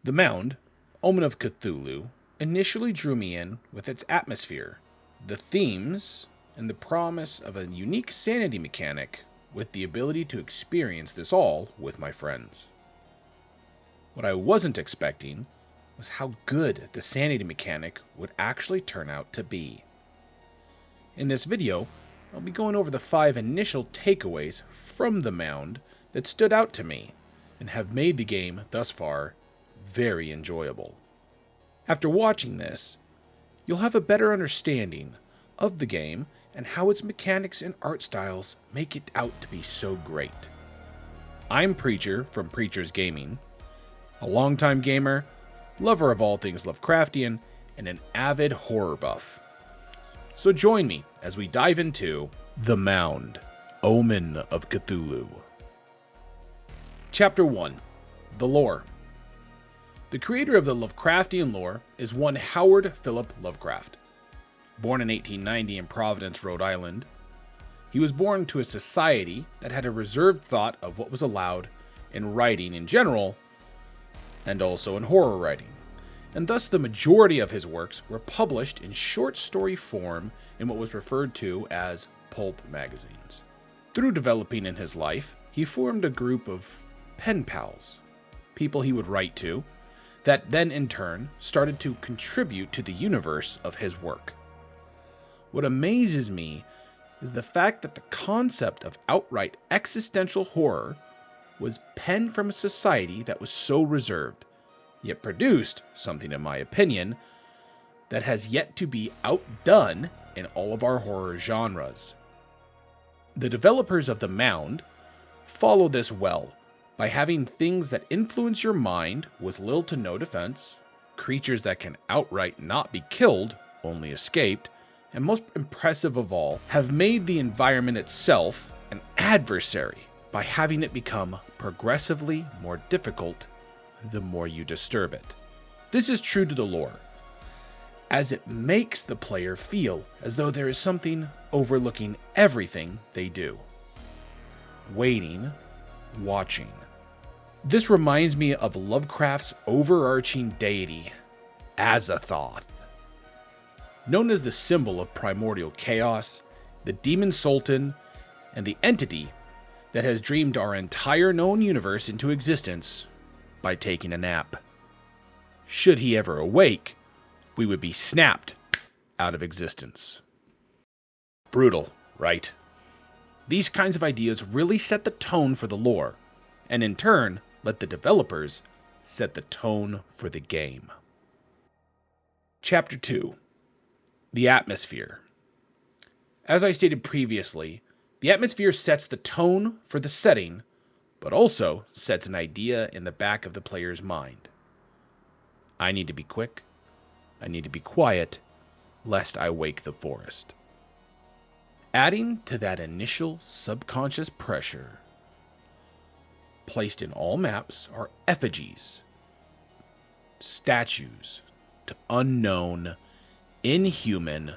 The Mound, Omen of Cthulhu, initially drew me in with its atmosphere, the themes, and the promise of a unique sanity mechanic with the ability to experience this all with my friends. What I wasn't expecting was how good the sanity mechanic would actually turn out to be. In this video, I'll be going over the 5 initial takeaways from the Mound that stood out to me and have made the game thus far very enjoyable. After watching this, you'll have a better understanding of the game and how its mechanics and art styles make it out to be so great. I'm Preacher from Preacher's Gaming, a longtime gamer, lover of all things Lovecraftian, and an avid horror buff. So join me as we dive into The Mound, Omen of Cthulhu. Chapter 1. The Lore. The creator of the Lovecraftian lore is one Howard Philip Lovecraft. Born in 1890 in Providence, Rhode Island, he was born to a society that had a reserved thought of what was allowed in writing in general, and also in horror writing, and thus the majority of his works were published in short story form in what was referred to as pulp magazines. Through developing in his life, he formed a group of pen pals, people he would write to, that then in turn started to contribute to the universe of his work. What amazes me is the fact that the concept of outright existential horror was penned from a society that was so reserved, yet produced something, in my opinion, that has yet to be outdone in all of our horror genres. The developers of The Mound follow this well by having things that influence your mind with little to no defense, creatures that can outright not be killed, only escaped, and most impressive of all, have made the environment itself an adversary by having it become progressively more difficult the more you disturb it. This is true to the lore, as it makes the player feel as though there is something overlooking everything they do. Waiting, watching. This reminds me of Lovecraft's overarching deity, Azathoth. Known as the symbol of primordial chaos, the demon sultan, and the entity that has dreamed our entire known universe into existence by taking a nap. Should he ever awake, we would be snapped out of existence. Brutal, right? These kinds of ideas really set the tone for the lore, and in turn, let the developers set the tone for the game. Chapter 2. The Atmosphere. As I stated previously, the atmosphere sets the tone for the setting, but also sets an idea in the back of the player's mind. I need to be quick. I need to be quiet, lest I wake the forest. Adding to that initial subconscious pressure, placed in all maps are effigies, statues to unknown, inhuman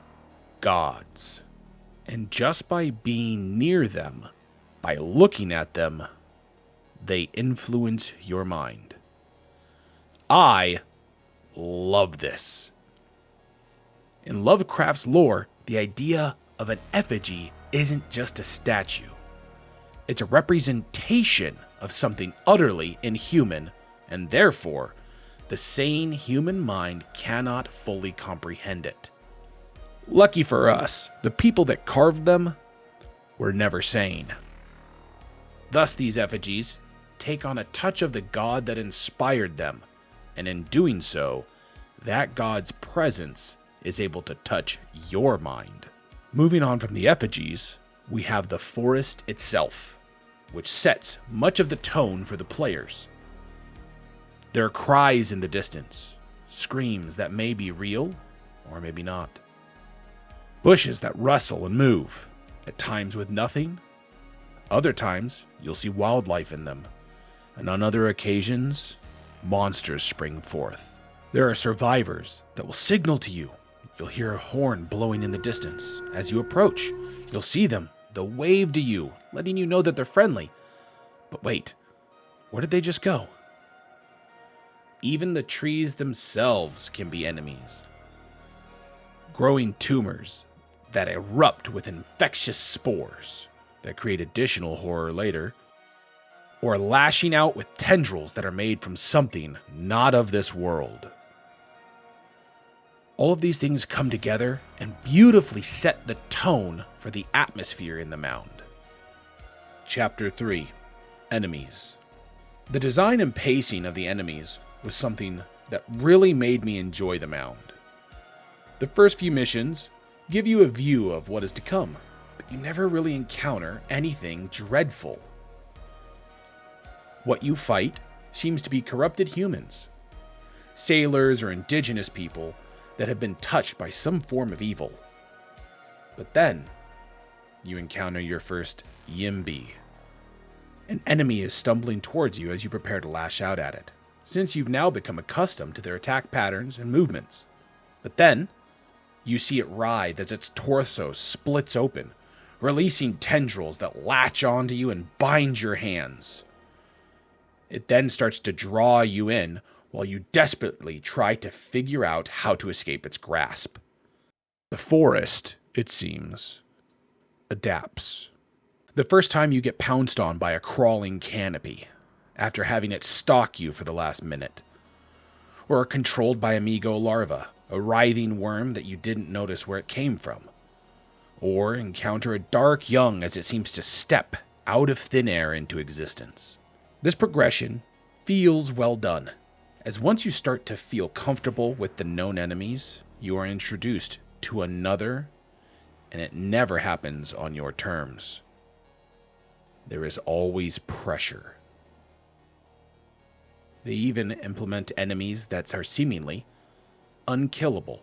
gods. And just by being near them, by looking at them, they influence your mind. I love this. In Lovecraft's lore, the idea of an effigy isn't just a statue. It's a representation of something utterly inhuman, and therefore, the sane human mind cannot fully comprehend it. Lucky for us, the people that carved them were never sane. Thus, these effigies take on a touch of the god that inspired them, and in doing so, that god's presence is able to touch your mind. Moving on from the effigies, we have the forest itself, which sets much of the tone for the players. There are cries in the distance, screams that may be real or maybe not. Bushes that rustle and move, at times with nothing. Other times, you'll see wildlife in them. And on other occasions, monsters spring forth. There are survivors that will signal to you. You'll hear a horn blowing in the distance. As you approach, you'll see them. They'll wave to you, letting you know that they're friendly. But wait, where did they just go? Even the trees themselves can be enemies. Growing tumors that erupt with infectious spores that create additional horror later, or lashing out with tendrils that are made from something not of this world. All of these things come together and beautifully set the tone for the atmosphere in the Mound. Chapter 3: Enemies. The design and pacing of the enemies was something that really made me enjoy the Mound. The first few missions give you a view of what is to come, but you never really encounter anything dreadful. What you fight seems to be corrupted humans, sailors or indigenous people that have been touched by some form of evil. But then, you encounter your first Yimby. An enemy is stumbling towards you as you prepare to lash out at it, since you've now become accustomed to their attack patterns and movements. But then, you see it writhe as its torso splits open, releasing tendrils that latch onto you and bind your hands. It then starts to draw you in while you desperately try to figure out how to escape its grasp. The forest, it seems, adapts. The first time you get pounced on by a crawling canopy, after having it stalk you for the last minute, or are controlled by Amigo larva, a writhing worm that you didn't notice where it came from, or encounter a dark young as it seems to step out of thin air into existence. This progression feels well done, as once you start to feel comfortable with the known enemies, you are introduced to another, and it never happens on your terms. There is always pressure. They even implement enemies that are seemingly unkillable.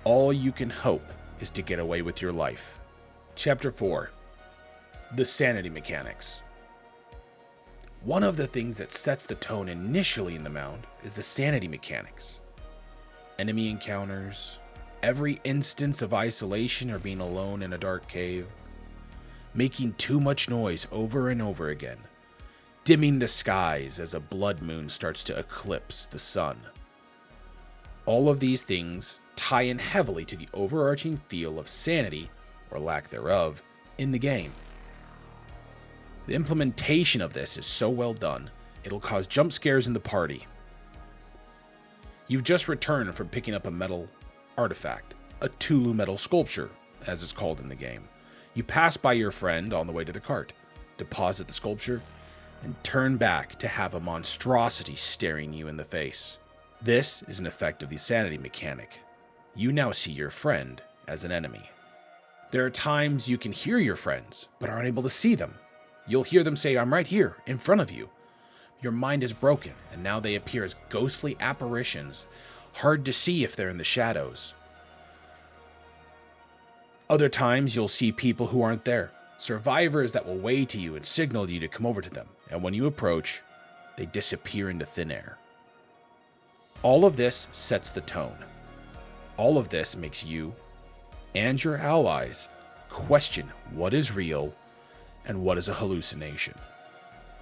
All you can hope is to get away with your life. Chapter 4: The sanity mechanics. One of the things that sets the tone initially in the Mound is the sanity mechanics. Enemy encounters, every instance of isolation or being alone in a dark cave, making too much noise over and over again, dimming the skies as a blood moon starts to eclipse the sun. All of these things tie in heavily to the overarching feel of sanity, or lack thereof, in the game. The implementation of this is so well done, it'll cause jump scares in the party. You've just returned from picking up a metal artifact, a Cthulhu metal sculpture, as it's called in the game. You pass by your friend on the way to the cart, deposit the sculpture, and turn back to have a monstrosity staring you in the face. This is an effect of the sanity mechanic. You now see your friend as an enemy. There are times you can hear your friends, but are unable to see them. You'll hear them say, "I'm right here, in front of you." Your mind is broken, and now they appear as ghostly apparitions, hard to see if they're in the shadows. Other times you'll see people who aren't there, survivors that will wave to you and signal you to come over to them, and when you approach, they disappear into thin air. All of this sets the tone. All of this makes you and your allies question what is real and what is a hallucination.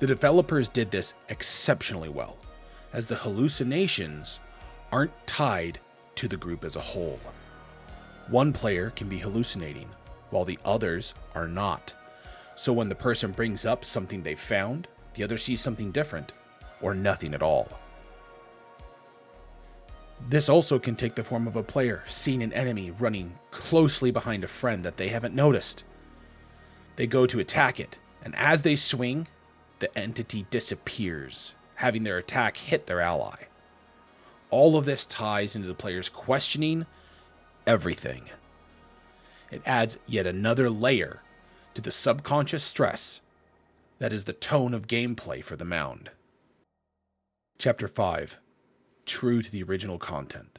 The developers did this exceptionally well, as the hallucinations aren't tied to the group as a whole. One player can be hallucinating, while the others are not. So when the person brings up something they found, the other sees something different, or nothing at all. This also can take the form of a player seeing an enemy running closely behind a friend that they haven't noticed. They go to attack it, and as they swing, the entity disappears, having their attack hit their ally. All of this ties into the players questioning everything. It adds yet another layer to the subconscious stress that is the tone of gameplay for the Mound. Chapter 5: True to the original content.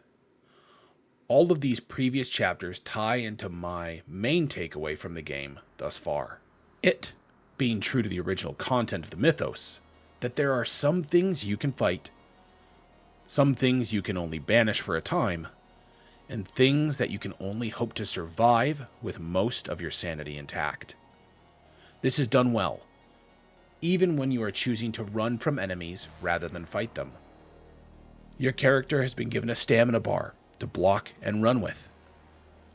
All of these previous chapters tie into my main takeaway from the game thus far. It being true to the original content of the mythos, that there are some things you can fight, some things you can only banish for a time, and things that you can only hope to survive with most of your sanity intact. This is done well, even when you are choosing to run from enemies rather than fight them. Your character has been given a stamina bar to block and run with.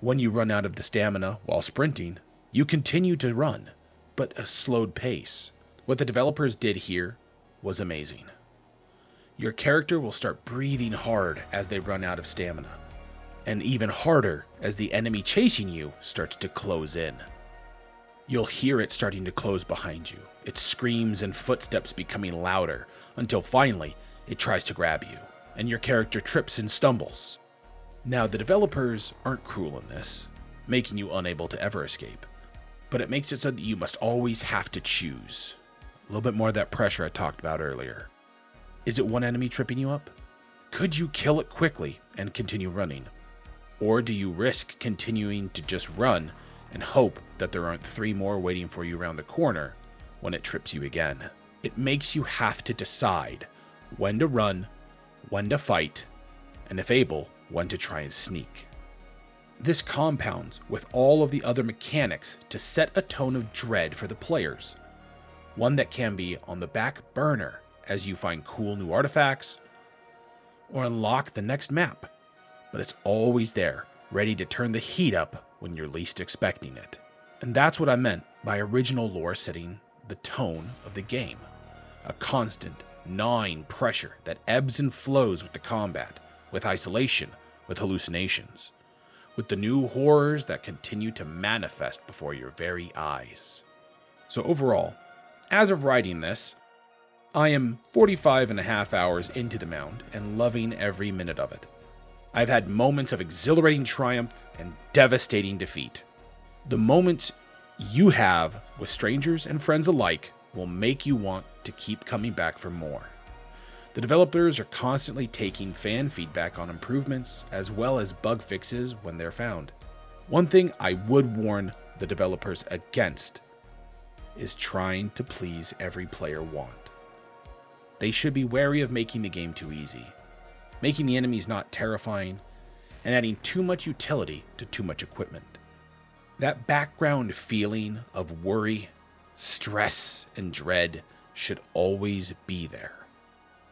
When you run out of the stamina while sprinting, you continue to run, but a slowed pace. What the developers did here was amazing. Your character will start breathing hard as they run out of stamina, and even harder as the enemy chasing you starts to close in. You'll hear it starting to close behind you, its screams and footsteps becoming louder, until finally it tries to grab you, and your character trips and stumbles. Now, the developers aren't cruel in this, making you unable to ever escape, but it makes it so that you must always have to choose. A little bit more of that pressure I talked about earlier. Is it one enemy tripping you up? Could you kill it quickly and continue running? Or do you risk continuing to just run and hope that there aren't 3 more waiting for you around the corner when it trips you again? It makes you have to decide when to run, when to fight, and if able, when to try and sneak. This compounds with all of the other mechanics to set a tone of dread for the players, one that can be on the back burner as you find cool new artifacts or unlock the next map, but it's always there, ready to turn the heat up when you're least expecting it. And that's what I meant by original lore setting the tone of the game. A constant, gnawing pressure that ebbs and flows with the combat, with isolation, with hallucinations, with the new horrors that continue to manifest before your very eyes. So overall, as of writing this, I am 45.5 hours into the Mound and loving every minute of it. I've had moments of exhilarating triumph and devastating defeat. The moments you have with strangers and friends alike will make you want to keep coming back for more. The developers are constantly taking fan feedback on improvements as well as bug fixes when they're found. One thing I would warn the developers against is trying to please every player want. They should be wary of making the game too easy, making the enemies not terrifying, and adding too much utility to too much equipment. That background feeling of worry, stress, and dread should always be there.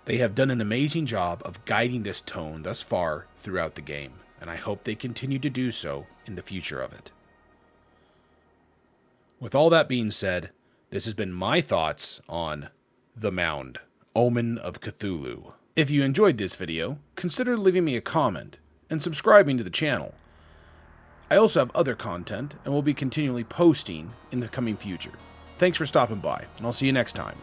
They have done an amazing job of guiding this tone thus far throughout the game, and I hope they continue to do so in the future of it. With all that being said, this has been my thoughts on The Mound, Omen of Cthulhu. If you enjoyed this video, consider leaving me a comment and subscribing to the channel. I also have other content and will be continually posting in the coming future. Thanks for stopping by, and I'll see you next time.